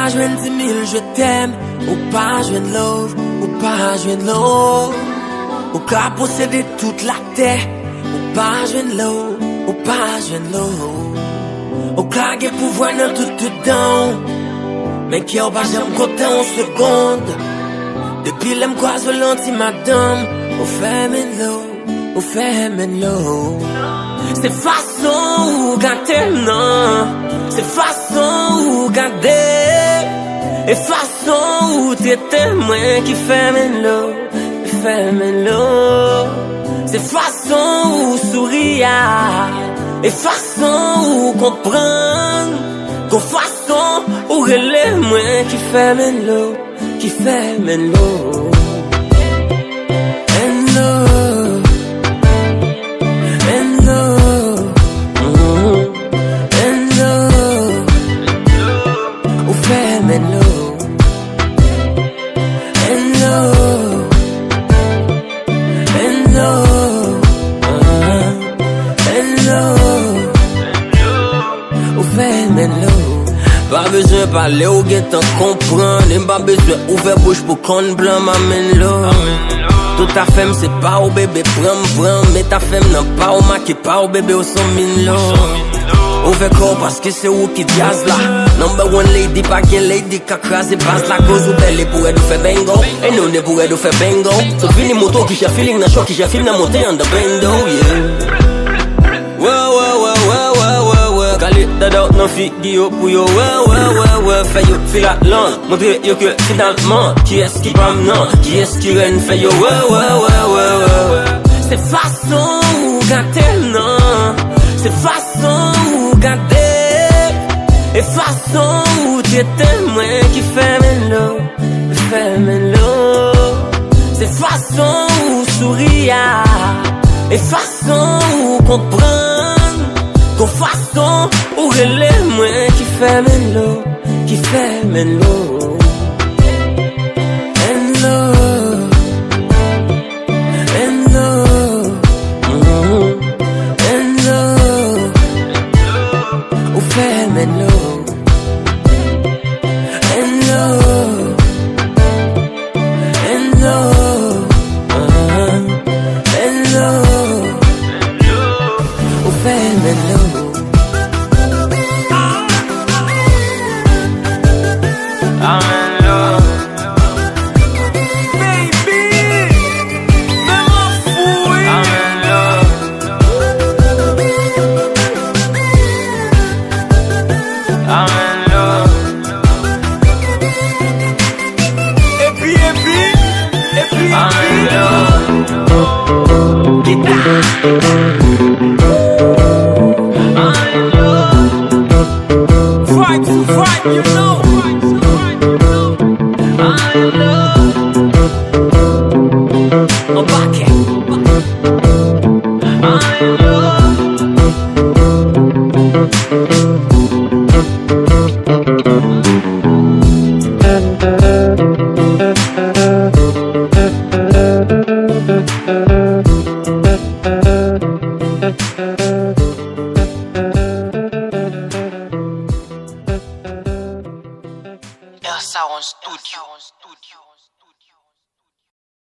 pas joindre 10 000 je t'aime, ou pas joindre love, ou pas joindre love. Ou qu'à posséder toute la terre, ou pas joindre love, ou pas joindre love. Ou qu'à gagner pouvoir dans tout dedans, mais qui a pas jamais compté en seconde. Depuis l'aime croise volontiers madame, ou fait l'eau, ou fait l'eau. C'est façon ou gâter non, c'est façon ou garder, et façon ou traiter moi qui fait l'eau, fait l'eau. C'est façon ou sourire, et façon ou comprendre, qu'on façon ou relève moi qui fait l'eau, qui fait l'eau. Pas besoin de parler ou bien t'en comprendre. Et pas besoin ouvrir bouche pour qu'on blanc m'amène l'eau. Toute ta femme c'est pas au bébé pram. Mais ta femme n'a pas au maquille pas au bébé au son mine l'eau. Ouvert corps parce que c'est où qui jazz là. Number one lady, pas qu'un lady qui a crasé passe la cause ou belle pourrait nous faire bingo. Et nous ne pourrait nous faire bingo. So fini moto qui j'ai feeling dans choc qui j'ai film dans monter en the bando, yeah. Dadot non figure pour yo, ouais, fait yo feel at long. Montrer yo que finalement, qui est-ce qui parle non, qui est-ce qui règne fait yo, ouais. C'est façon ou gâter non, c'est façon ou garder, et façon ou traiter moi qui fait l'eau. C'est façon ou sourire, et façon ou comprendre. Qu'on façon ou relève moi qui fait l'eau, qui fait l'eau. Ou fait l'eau. Fight, you know. I'm back. Sound Studio.